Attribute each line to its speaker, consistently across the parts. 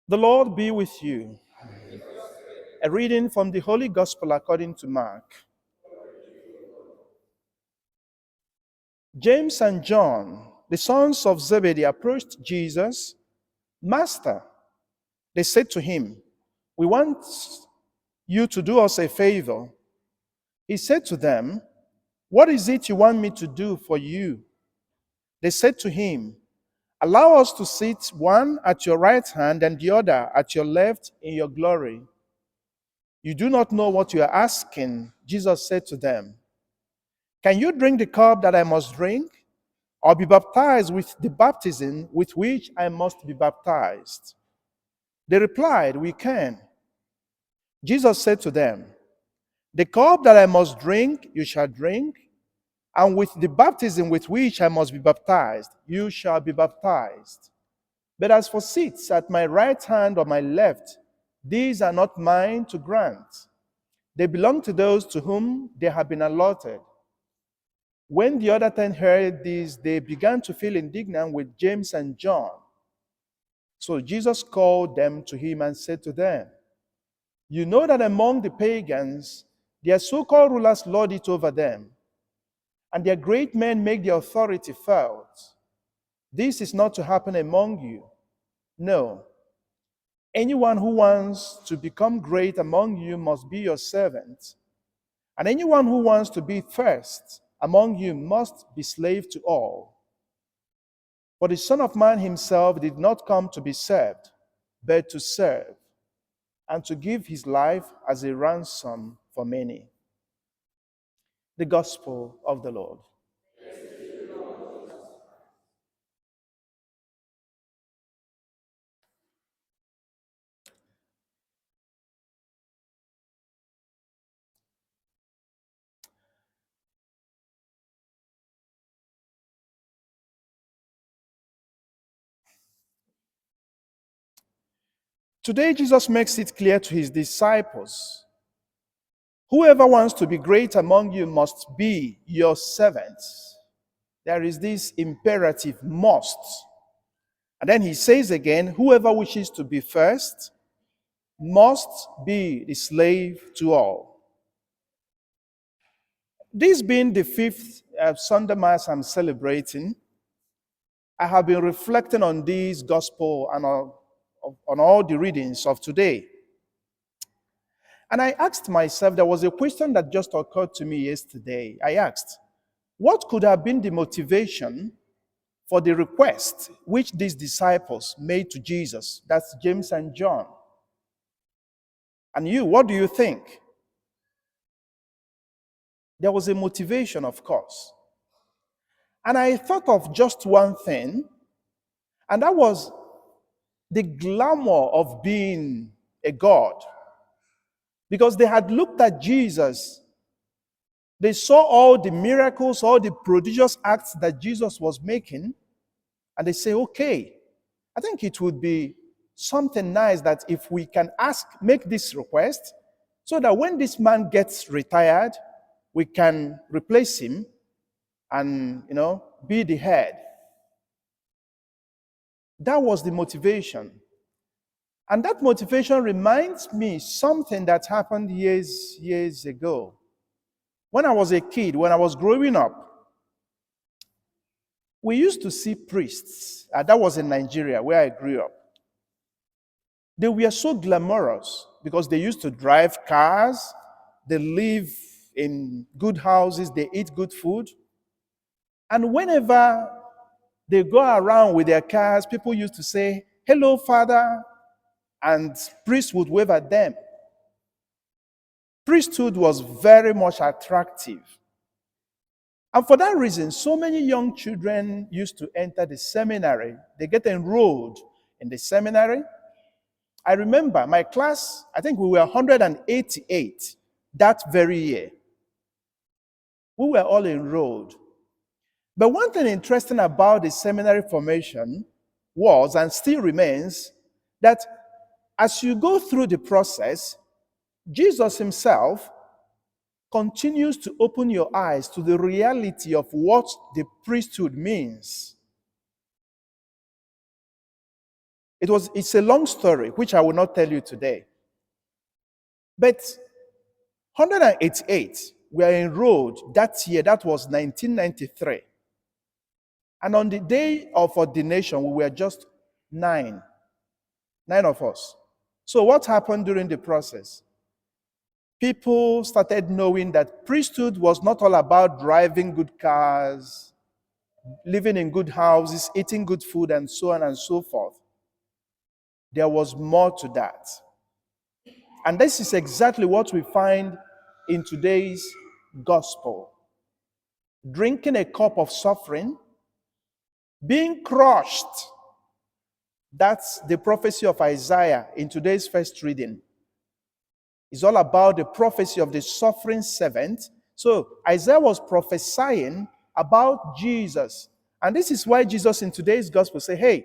Speaker 1: The Lord be with you. A reading from the Holy Gospel according to Mark. James and John, the sons of Zebedee, approached Jesus. Master, they said to him, we want you to do us a favor. He said to them, what is it you want me to do for you? They said to him, allow us to sit one at your right hand and the other at your left in your glory. You do not know what you are asking, Jesus said to them. Can you drink the cup that I must drink, or be baptized with the baptism with which I must be baptized? They replied, we can. Jesus said to them, the cup that I must drink, you shall drink, and with the baptism with which I must be baptized, you shall be baptized. But as for seats at my right hand or my left, these are not mine to grant. They belong to those to whom they have been allotted. When the other 10 heard this, they began to feel indignant with James and John. So Jesus called them to him and said to them, you know that among the pagans, their so-called rulers lord it over them, and their great men make their authority felt. This is not to happen among you. No. Anyone who wants to become great among you must be your servant, and anyone who wants to be first among you must be slave to all. For the Son of Man himself did not come to be served, but to serve, and to give his life as a ransom for many. The Gospel of the Lord. Today, Jesus makes it clear to his disciples, whoever wants to be great among you must be your servant. There is this imperative, must. And then he says again, whoever wishes to be first must be the slave to all. This being the fifth Sunday Mass I'm celebrating, I have been reflecting on this gospel and on all the readings of today. And I asked myself, there was a question that just occurred to me yesterday. I asked, what could have been the motivation for the request which these disciples made to Jesus? That's James and John. And you, what do you think? There was a motivation, of course. And I thought of just one thing, and that was the glamour of being a God. Because they had looked at Jesus, they saw all the miracles, all the prodigious acts that Jesus was making, and they say, okay, I think it would be something nice that if we can make this request, so that when this man gets retired, we can replace him and, be the head. That was the motivation. And that motivation reminds me something that happened years ago. When I was a kid, when I was growing up, we used to see priests. That was in Nigeria, where I grew up. They were so glamorous because they used to drive cars, they live in good houses, they eat good food. And whenever they go around with their cars, people used to say, "Hello, Father," and priests would wave at them. Priesthood was very much attractive. And for that reason, so many young children used to enter the seminary. They get enrolled in the seminary. I remember my class, I think we were 188 that very year. We were all enrolled. But one thing interesting about the seminary formation was, and still remains, that as you go through the process, Jesus himself continues to open your eyes to the reality of what the priesthood means. It's a long story, which I will not tell you today. But 188 were enrolled that year. That was 1993. And on the day of ordination, we were just 9 of us. So what happened during the process? People started knowing that priesthood was not all about driving good cars, living in good houses, eating good food, and so on and so forth. There was more to that. And this is exactly what we find in today's gospel. Drinking a cup of suffering, being crushed. That's the prophecy of Isaiah in today's first reading. It's all about the prophecy of the suffering servant. So Isaiah was prophesying about Jesus. And this is why Jesus in today's gospel say, "Hey,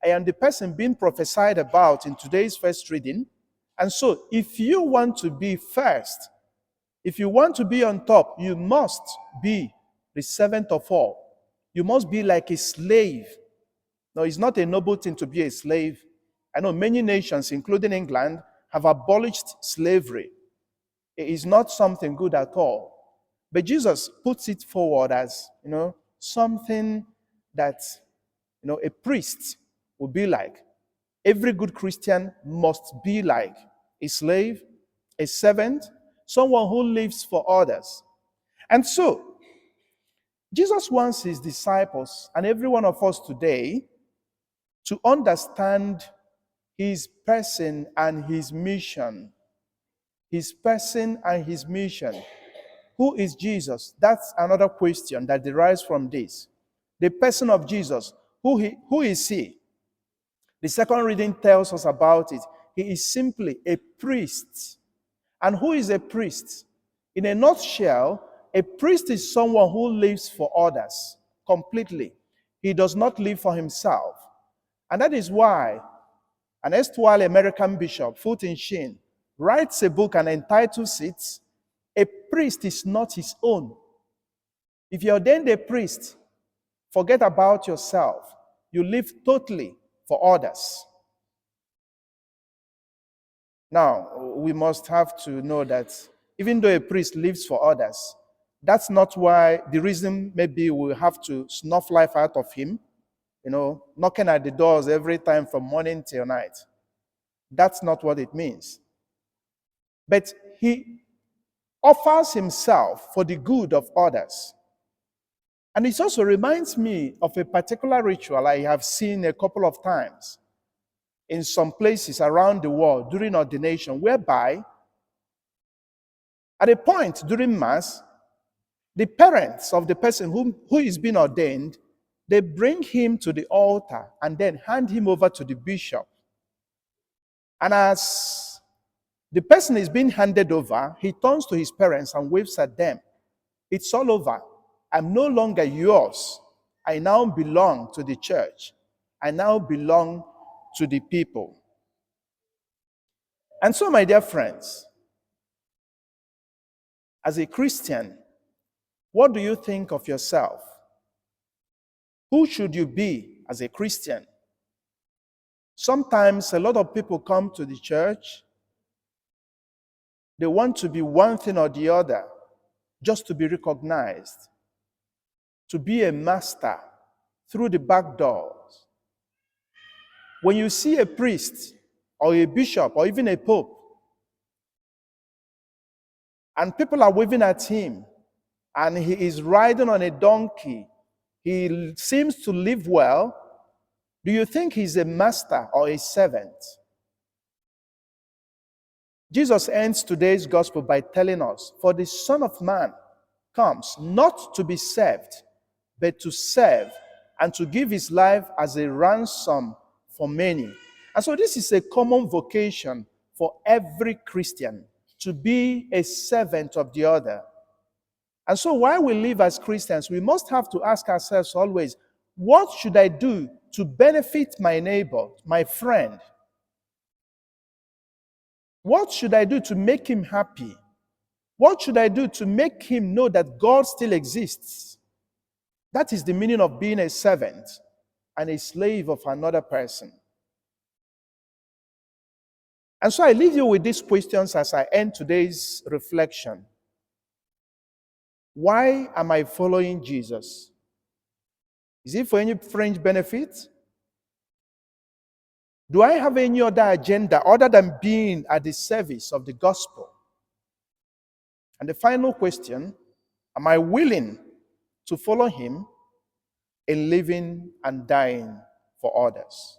Speaker 1: I am the person being prophesied about in today's first reading. And so if you want to be first, if you want to be on top, you must be the servant of all. You must be like a slave." No, it's not a noble thing to be a slave. I know many nations, including England, have abolished slavery. It is not something good at all. But Jesus puts it forward as, something that, a priest would be like. Every good Christian must be like a slave, a servant, someone who lives for others. And so, Jesus wants his disciples and every one of us today to understand his person and his mission. His person and his mission. Who is Jesus? That's another question that derives from this. The person of Jesus. Who is he? The second reading tells us about it. He is simply a priest. And who is a priest? In a nutshell, a priest is someone who lives for others completely. He does not live for himself. And that is why an erstwhile American bishop, Fulton Sheen, writes a book and entitles it, "A Priest is Not His Own." If you're ordained a priest, forget about yourself. You live totally for others. Now, we must have to know that even though a priest lives for others, that's not why the reason maybe we'll have to snuff life out of him, knocking at the doors every time from morning till night. That's not what it means. But he offers himself for the good of others. And it also reminds me of a particular ritual I have seen a couple of times in some places around the world during ordination, whereby at a point during Mass, the parents of the person who is being ordained, they bring him to the altar and then hand him over to the bishop. And as the person is being handed over, he turns to his parents and waves at them. "It's all over. I'm no longer yours. I now belong to the church. I now belong to the people." And so, my dear friends, as a Christian, what do you think of yourself? Who should you be as a Christian? Sometimes a lot of people come to the church, they want to be one thing or the other, just to be recognized, to be a master through the back doors. When you see a priest or a bishop or even a pope, and people are waving at him, and he is riding on a donkey, he seems to live well, do you think he's a master or a servant? Jesus ends today's gospel by telling us, for the Son of Man comes not to be served, but to serve and to give his life as a ransom for many. And so this is a common vocation for every Christian, to be a servant of the other. And so while we live as Christians, we must have to ask ourselves always, what should I do to benefit my neighbor, my friend? What should I do to make him happy? What should I do to make him know that God still exists? That is the meaning of being a servant and a slave of another person. And so I leave you with these questions as I end today's reflection. Why am I following Jesus? Is it for any fringe benefit? Do I have any other agenda other than being at the service of the gospel? And the final question, am I willing to follow him in living and dying for others?